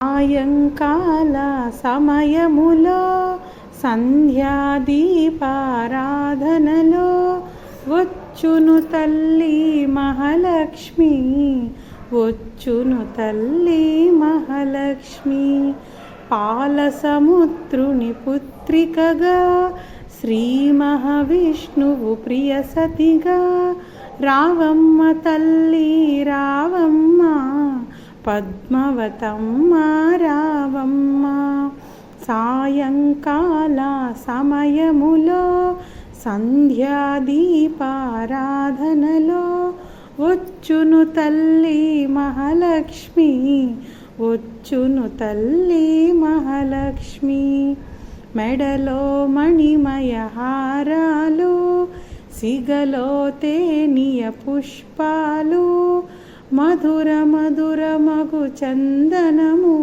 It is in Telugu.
సాయంకాల సమయములో సంధ్యాదీపారాధనలో వచ్చును తల్లి మహాలక్ష్మి, వచ్చును తల్లి మహాలక్ష్మి. పాల సముద్రుని పుత్రికగా శ్రీ మహావిష్ణువు ప్రియ సతిగా రావమ్మ తల్లి రావమ్మ, పద్మవతమ్మ రావమ్మ. సాయంకాల సమయములో సంధ్యాదీపారాధనలో వచ్చును తల్లి మహాలక్ష్మి, వచ్చును తల్లి మహాలక్ష్మి. మెడలో మణిమయ హారాలు, సిగలో తేనియ పుష్పాలు, మధుర మధుర మగు చందనము